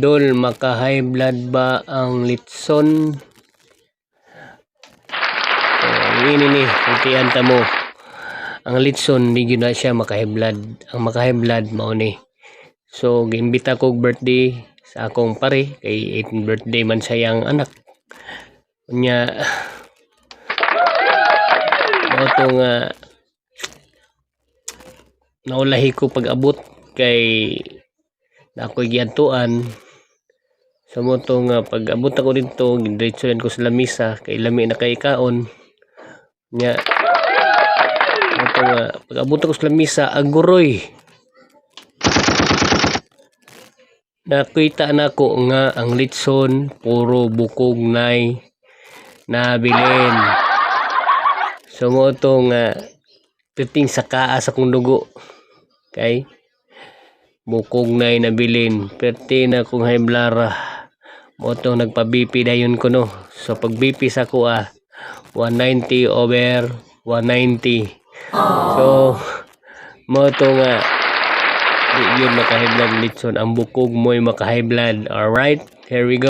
Dol, maka-high blood ba ang litson? Ini ni, kuntian ta mo. Ang litson, di na siya maka-high blood. Ang maka-high blood, mao ni. So, gimbita ko birthday sa akong pare. Kay 18th birthday man sayang anak. Kanya, mao to nga, naulahi ko pag-abot kay na ako'y giantuan. Sa mo to nga pag-abot ako dito, diretso ko sa lamisa kay lami na kay kaon. Nya ito nga pag-abot ako sa lamisa, aguroy. Nakita na ko nga ang litson puro bukog nay nabilin. So mo to nga piting sa kaas akong dugo. Kay bukog nay nabilin. Perti na kong high blara. Mo to nagpa-BP dayon ko no. So pag BP sa ko 190/190. So mo to nga di yun maka-high blood litson. Ang bukog mo'y maka-high blood. Alright, here we go.